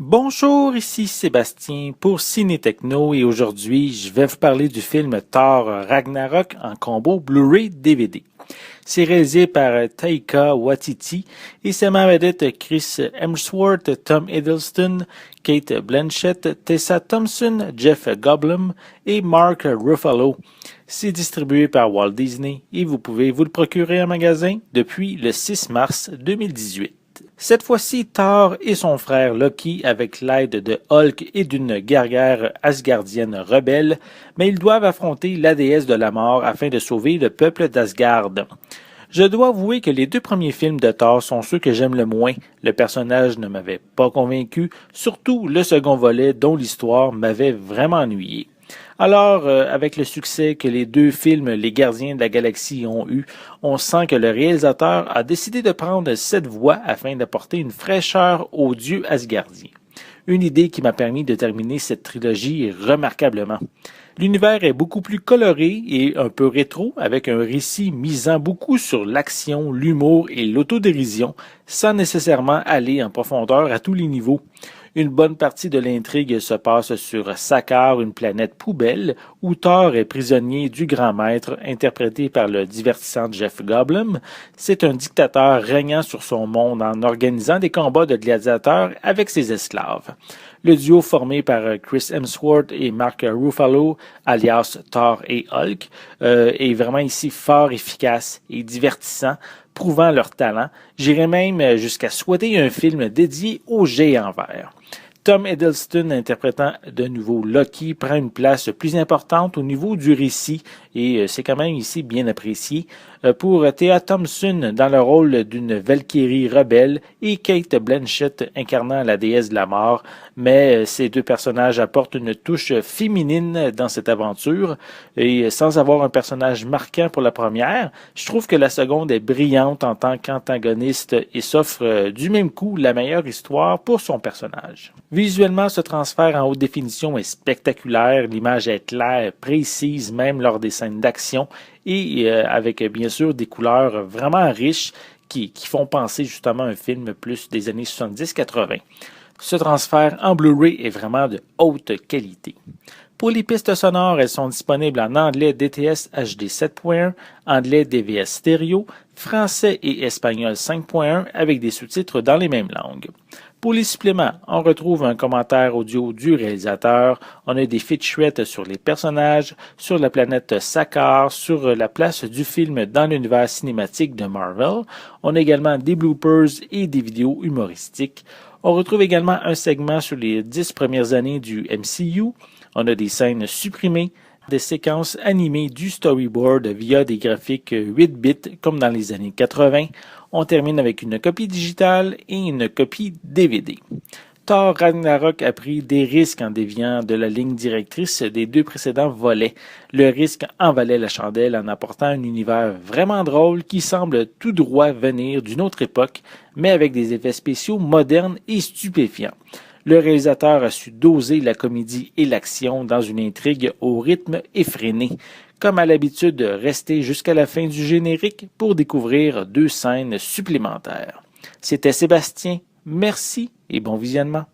Bonjour, ici Sébastien pour Ciné Techno et aujourd'hui je vais vous parler du film Thor Ragnarok en combo Blu-ray DVD. C'est réalisé par Taika Waititi et c'est ma vedette Chris Hemsworth, Tom Hiddleston, Kate Blanchett, Tessa Thompson, Jeff Goldblum et Mark Ruffalo. C'est distribué par Walt Disney et vous pouvez vous le procurer en magasin depuis le 6 mars 2018. Cette fois-ci, Thor et son frère Loki, avec l'aide de Hulk et d'une guerrière asgardienne rebelle, mais ils doivent affronter la déesse de la mort afin de sauver le peuple d'Asgard. Je dois avouer que les deux premiers films de Thor sont ceux que j'aime le moins. Le personnage ne m'avait pas convaincu, surtout le second volet dont l'histoire m'avait vraiment ennuyé. Alors, avec le succès que les deux films Les Gardiens de la Galaxie ont eu, on sent que le réalisateur a décidé de prendre cette voie afin d'apporter une fraîcheur aux dieux asgardiens. Une idée qui m'a permis de terminer cette trilogie remarquablement. L'univers est beaucoup plus coloré et un peu rétro, avec un récit misant beaucoup sur l'action, l'humour et l'autodérision, sans nécessairement aller en profondeur à tous les niveaux. Une bonne partie de l'intrigue se passe sur Sakaar, une planète poubelle, où Thor est prisonnier du Grand Maître, interprété par le divertissant Jeff Goldblum. C'est un dictateur régnant sur son monde en organisant des combats de gladiateurs avec ses esclaves. Le duo formé par Chris Hemsworth et Mark Ruffalo, alias Thor et Hulk, est vraiment ici fort efficace et divertissant, prouvant leur talent. J'irais même jusqu'à souhaiter un film dédié aux géants verts. Tom Hiddleston, interprétant de nouveau Loki, prend une place plus importante au niveau du récit et c'est quand même ici bien apprécié. Pour Thea Thompson dans le rôle d'une Valkyrie rebelle et Kate Blanchett incarnant la déesse de la mort, mais ces deux personnages apportent une touche féminine dans cette aventure et sans avoir un personnage marquant pour la première, je trouve que la seconde est brillante en tant qu'antagoniste et s'offre du même coup la meilleure histoire pour son personnage. Visuellement, ce transfert en haute définition est spectaculaire, l'image est claire, précise même lors des scènes d'action et avec bien sûr des couleurs vraiment riches qui font penser justement à un film plus des années 70-80. Ce transfert en Blu-ray est vraiment de haute qualité. Pour les pistes sonores, elles sont disponibles en anglais DTS HD 7.1, anglais DVS stéréo, français et espagnol 5.1 avec des sous-titres dans les mêmes langues. Pour les suppléments, on retrouve un commentaire audio du réalisateur, on a des featurettes sur les personnages, sur la planète Sakaar, sur la place du film dans l'univers cinématique de Marvel. On a également des bloopers et des vidéos humoristiques. On retrouve également un segment sur les 10 premières années du MCU. On a des scènes supprimées, des séquences animées du storyboard via des graphiques 8 bits comme dans les années 80. On termine avec une copie digitale et une copie DVD. Thor Ragnarok a pris des risques en déviant de la ligne directrice des deux précédents volets. Le risque en valait la chandelle en apportant un univers vraiment drôle qui semble tout droit venir d'une autre époque, mais avec des effets spéciaux modernes et stupéfiants. Le réalisateur a su doser la comédie et l'action dans une intrigue au rythme effréné. Comme à l'habitude, restez jusqu'à la fin du générique pour découvrir deux scènes supplémentaires. C'était Sébastien, merci et bon visionnement.